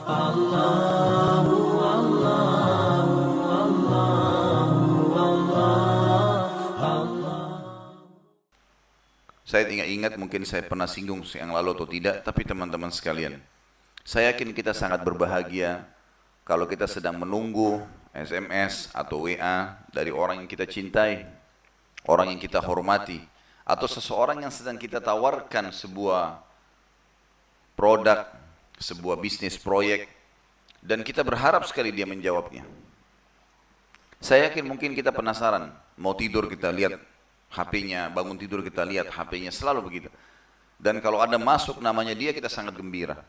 Saya ingat mungkin saya pernah singgung yang lalu atau tidak, tapi teman-teman sekalian, saya yakin kita sangat berbahagia kalau kita sedang menunggu SMS atau WA dari orang yang kita cintai, orang yang kita hormati, atau seseorang yang sedang kita tawarkan sebuah produk, sebuah bisnis proyek, dan kita berharap sekali dia menjawabnya. Saya yakin mungkin kita penasaran, mau tidur kita lihat HP-nya, bangun tidur kita lihat HP-nya, selalu begitu. Dan kalau ada masuk namanya dia, kita sangat gembira.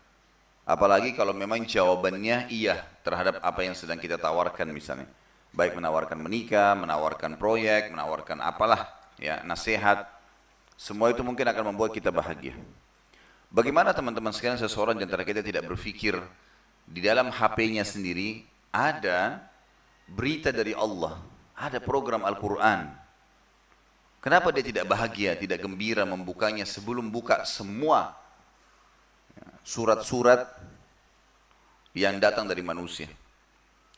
Apalagi kalau memang jawabannya iya terhadap apa yang sedang kita tawarkan misalnya. Baik menawarkan menikah, menawarkan proyek, menawarkan apalah, ya, nasihat. Semua itu mungkin akan membuat kita bahagia. Bagaimana teman-teman sekalian seseorang di antara kita tidak berpikir di dalam HP-nya sendiri ada berita dari Allah, ada program Al-Quran. Kenapa dia tidak bahagia, tidak gembira membukanya sebelum buka semua surat-surat yang datang dari manusia?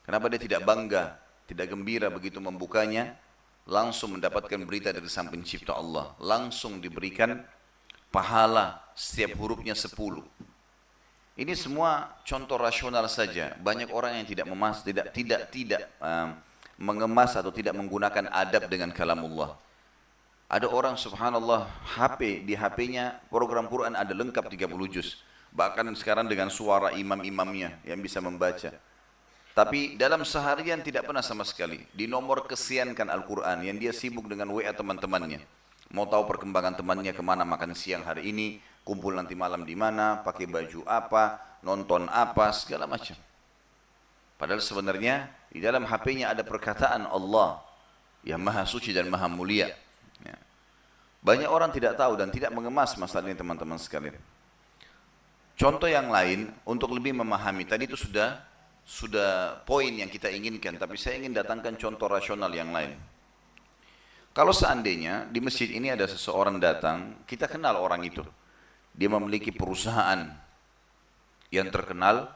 Kenapa dia tidak bangga, tidak gembira begitu membukanya, langsung mendapatkan berita dari Sang Pencipta Allah, langsung diberikan pahala setiap hurufnya 10. Ini semua contoh rasional saja. Banyak orang yang tidak mengemas atau tidak menggunakan adab dengan kalamullah. Ada orang subhanallah di HP-nya program Quran ada lengkap 30 juz. Bahkan sekarang dengan suara imam-imamnya yang bisa membaca. Tapi dalam seharian tidak pernah sama sekali di nomor kesiankan Al-Quran yang dia sibuk dengan WA teman-temannya. Mau tahu perkembangan temannya kemana makan siang hari ini, kumpul nanti malam di mana, pakai baju apa, nonton apa, segala macam. Padahal sebenarnya di dalam HP-nya ada perkataan Allah yang maha suci dan maha mulia. Banyak orang tidak tahu dan tidak mengemas masalah ini teman-teman sekalian. Contoh yang lain untuk lebih memahami, tadi itu sudah poin yang kita inginkan, tapi saya ingin datangkan contoh rasional yang lain. Kalau seandainya di masjid ini ada seseorang datang, kita kenal orang itu. Dia memiliki perusahaan yang terkenal,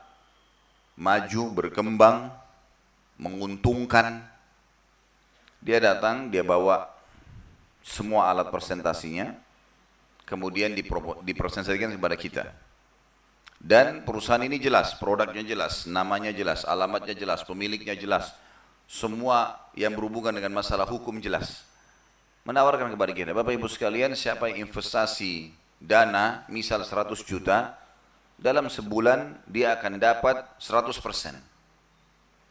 maju, berkembang, menguntungkan. Dia datang, dia bawa semua alat presentasinya, kemudian dipresentasikan kepada kita. Dan perusahaan ini jelas, produknya jelas, namanya jelas, alamatnya jelas, pemiliknya jelas. Semua yang berhubungan dengan masalah hukum jelas. Menawarkan kepada kita, Bapak Ibu sekalian, siapa yang investasi dana, misal 100 juta, dalam sebulan dia akan dapat 100%,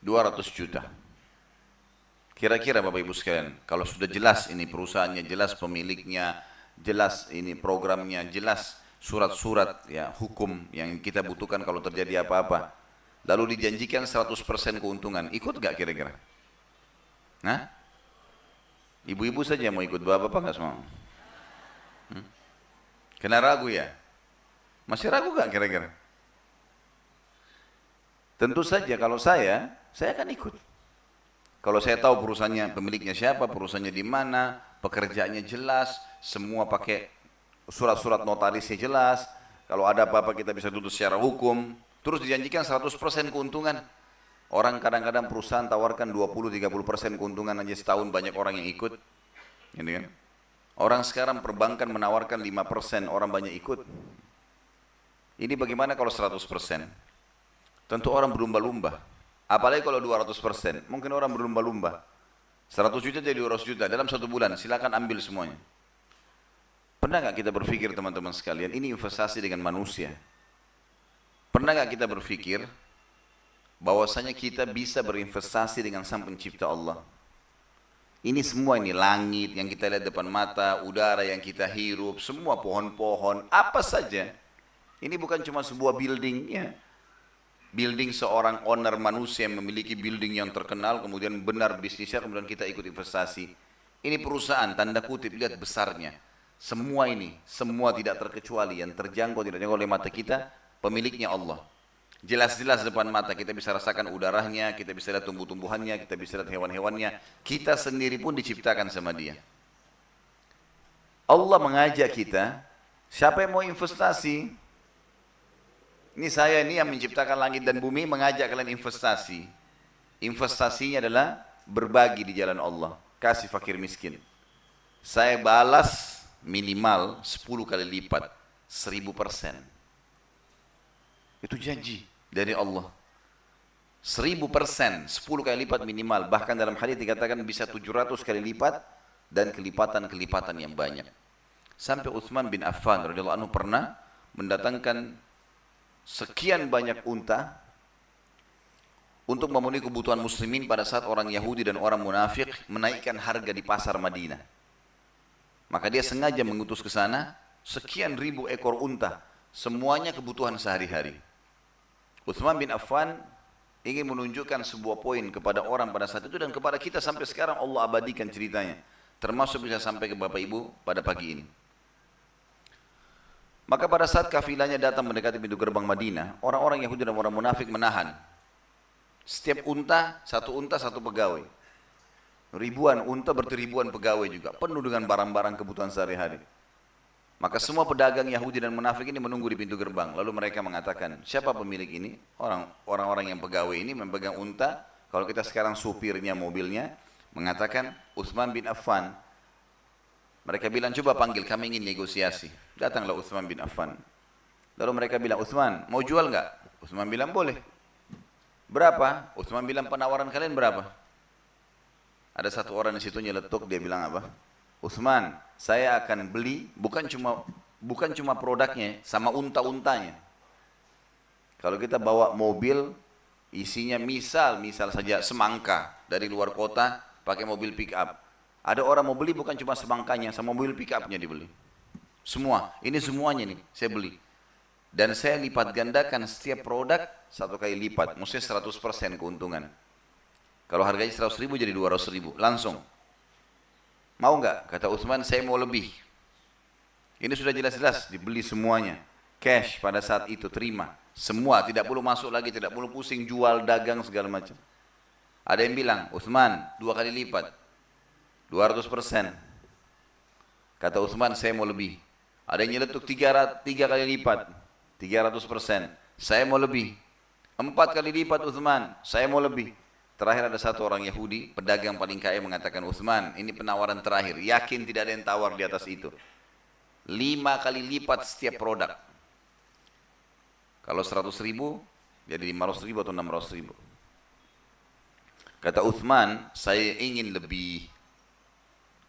200 juta. Kira-kira Bapak Ibu sekalian, kalau sudah jelas ini perusahaannya, jelas pemiliknya, jelas ini programnya, jelas surat-surat ya hukum yang kita butuhkan kalau terjadi apa-apa, lalu dijanjikan 100% keuntungan, ikut gak kira-kira? Nah, ibu-ibu saja mau ikut, bapak-bapak gak semua? Kena ragu ya? Masih ragu gak kira-kira? Tentu saja kalau saya akan ikut. Kalau saya tahu perusahaannya, pemiliknya siapa, perusahaannya di mana, pekerjaannya jelas, semua pakai surat-surat notarisnya jelas, kalau ada apa-apa kita bisa tuntut secara hukum, terus dijanjikan 100% keuntungan. Orang kadang-kadang perusahaan tawarkan 20-30% keuntungan aja setahun, banyak orang yang ikut. Gitu kan? Orang sekarang perbankan menawarkan 5%, orang banyak ikut. Ini bagaimana kalau 100%? Tentu orang berlumba-lumba. Apalagi kalau 200%, mungkin orang berlumba-lumba. 100 juta jadi 200 juta dalam satu bulan, silakan ambil semuanya. Pernah gak kita berpikir teman-teman sekalian, ini investasi dengan manusia. Pernah gak kita berpikir bahwasanya kita bisa berinvestasi dengan Sang Pencipta Allah? Ini semua ini langit yang kita lihat depan mata, udara yang kita hirup, semua pohon-pohon, apa saja. Ini bukan cuma sebuah building, ya. Building seorang owner manusia yang memiliki building yang terkenal, kemudian benar bisnisnya, kemudian kita ikut investasi. Ini perusahaan, tanda kutip, lihat besarnya. Semua ini, semua tidak terkecuali, yang terjangkau, tidak terjangkau oleh mata kita, pemiliknya Allah. Jelas-jelas depan mata, kita bisa rasakan udaranya, kita bisa lihat tumbuh-tumbuhannya, kita bisa lihat hewan-hewannya. Kita sendiri pun diciptakan sama dia. Allah mengajak kita, siapa yang mau investasi? Ini saya ini yang menciptakan langit dan bumi, mengajak kalian investasi. Investasinya adalah berbagi di jalan Allah, kasih fakir miskin. Saya balas minimal 10 kali lipat, 1000%. Itu janji dari Allah. 1000%, 10 kali lipat minimal. Bahkan dalam hadis dikatakan bisa 700 kali lipat dan kelipatan-kelipatan yang banyak. Sampai Utsman bin Affan radhiyallahu anhu pernah mendatangkan sekian banyak unta untuk memenuhi kebutuhan muslimin pada saat orang Yahudi dan orang munafik menaikkan harga di pasar Madinah. Maka dia sengaja mengutus ke sana sekian ribu ekor unta, semuanya kebutuhan sehari-hari. Utsman bin Affan ingin menunjukkan sebuah poin kepada orang pada saat itu dan kepada kita sampai sekarang. Allah abadikan ceritanya, termasuk bisa sampai ke Bapak Ibu pada pagi ini. Maka pada saat kafilahnya datang mendekati pintu gerbang Madinah, orang-orang Yahudi dan orang munafik menahan. Setiap unta satu pegawai. Ribuan unta berarti ribuan pegawai juga, penuh dengan barang-barang kebutuhan sehari-hari. Maka semua pedagang Yahudi dan munafik ini menunggu di pintu gerbang. Lalu mereka mengatakan, siapa pemilik ini? Orang-orang yang pegawai ini memegang unta. Kalau kita sekarang supirnya mobilnya, mengatakan Utsman bin Affan. Mereka bilang, coba panggil, kami ingin negosiasi. Datanglah Utsman bin Affan. Lalu mereka bilang, Utsman, mau jual nggak? Utsman bilang, boleh. Berapa? Utsman bilang, penawaran kalian berapa? Ada satu orang di situ nyeletuk, dia bilang apa? Utsman, saya akan beli bukan cuma produknya, sama unta-untanya. Kalau kita bawa mobil isinya misal saja semangka dari luar kota pakai mobil pick up. Ada orang mau beli bukan cuma semangkanya, sama mobil pick upnya dibeli. Semua, ini semuanya nih saya beli. Dan saya lipat gandakan setiap produk 1 kali lipat, maksudnya 100% keuntungan. Kalau harganya 100.000 jadi 200.000, langsung. Mau nggak? Kata Utsman, saya mau lebih. Ini sudah jelas-jelas dibeli semuanya. Cash pada saat itu terima. Semua, tidak perlu masuk lagi, tidak perlu pusing jual, dagang segala macam. Ada yang bilang, Utsman 2 kali lipat, 200%. Kata Utsman, saya mau lebih. Ada yang nyeletuk 3 kali lipat, 300%. Saya mau lebih. 4 kali lipat Utsman, saya mau lebih. Terakhir ada satu orang Yahudi, pedagang paling kaya mengatakan, Utsman, ini penawaran terakhir. Yakin tidak ada yang tawar di atas itu. 5 kali lipat setiap produk. Kalau 100.000, jadi 500.000 atau 600.000. Kata Utsman, saya ingin lebih.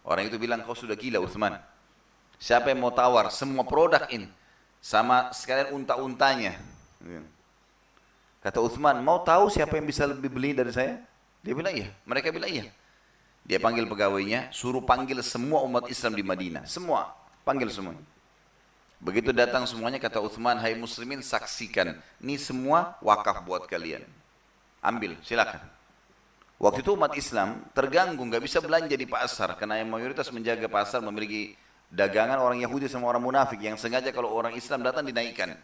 Orang itu bilang, kau sudah gila Utsman. Siapa yang mau tawar semua produk ini? Sama sekalian unta-untanya. Kata Utsman, mau tahu siapa yang bisa lebih beli dari saya? Dia bilang iya. Mereka bilang iya. Dia panggil pegawainya, suruh panggil semua umat Islam di Madinah. Semua, panggil semua. Begitu datang semuanya, kata Utsman, hai muslimin saksikan. Ini semua wakaf buat kalian. Ambil, silakan. Waktu itu umat Islam terganggu, nggak bisa belanja di pasar. Karena yang mayoritas menjaga pasar memiliki dagangan orang Yahudi sama orang munafik. Yang sengaja kalau orang Islam datang dinaikkan.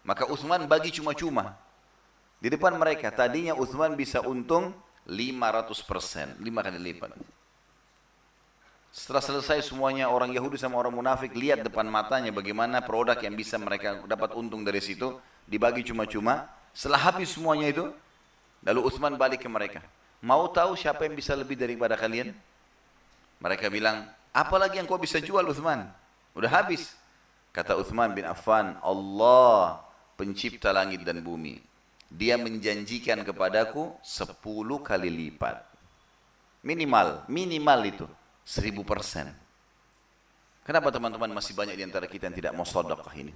Maka Utsman bagi cuma-cuma. Di depan mereka, tadinya Utsman bisa untung 500%, 5 kali lipat. Setelah selesai semuanya orang Yahudi sama orang munafik lihat depan matanya bagaimana produk yang bisa mereka dapat untung dari situ, dibagi cuma-cuma. Setelah habis semuanya itu, lalu Utsman balik ke mereka. Mau tahu siapa yang bisa lebih daripada kalian? Mereka bilang, apalagi yang kau bisa jual Utsman? Udah habis. Kata Utsman bin Affan, Allah pencipta langit dan bumi. Dia menjanjikan kepadaku 10 kali lipat. Minimal itu 1000%. Kenapa teman-teman masih banyak di antara kita yang tidak mau sedekah ini?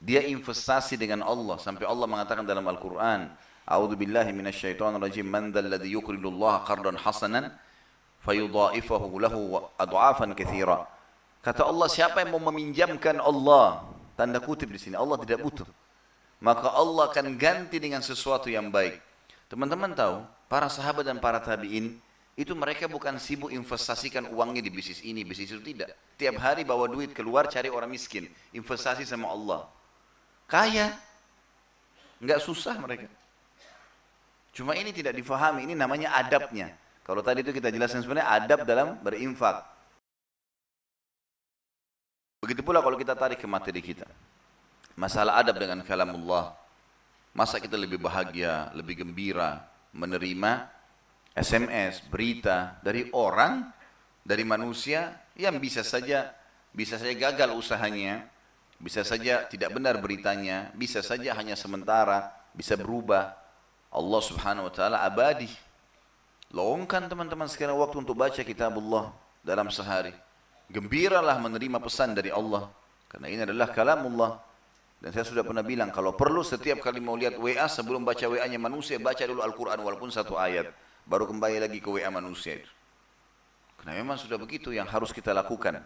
Dia investasi dengan Allah sampai Allah mengatakan dalam Al-Qur'an, A'udzu billahi minasyaitonir rajim, man dzalladzi yuqridullaha qardan hasanan fayudha'ifahu lahu ad'afan katsira. Kata Allah, siapa yang mau meminjamkan Allah, tanda kutip di sini, Allah tidak butuh. Maka Allah akan ganti dengan sesuatu yang baik. Teman-teman tahu, para sahabat dan para tabi'in, itu mereka bukan sibuk investasikan uangnya di bisnis ini, bisnis itu tidak. Tiap hari bawa duit keluar cari orang miskin, investasi sama Allah. Kaya, nggak susah mereka. Cuma ini tidak difahami, ini namanya adabnya. Kalau tadi itu kita jelaskan sebenarnya adab dalam berinfak. Begitu pula kalau kita tarik ke materi kita. masalah adab dengan kalamullah. Masa kita lebih bahagia, lebih gembira menerima SMS, berita dari orang, dari manusia yang bisa saja gagal usahanya, bisa saja tidak benar beritanya, bisa saja hanya sementara, bisa berubah. Allah Subhanahu wa taala abadi. Lowongkan teman-teman sekarang waktu untuk baca kitabullah dalam sehari. Gembiralah menerima pesan dari Allah, karena ini adalah kalamullah. Dan saya sudah pernah bilang, kalau perlu setiap kali mau lihat WA, sebelum baca WA-nya manusia, baca dulu Al-Quran walaupun satu ayat. Baru kembali lagi ke WA manusia itu. Karena memang sudah begitu yang harus kita lakukan.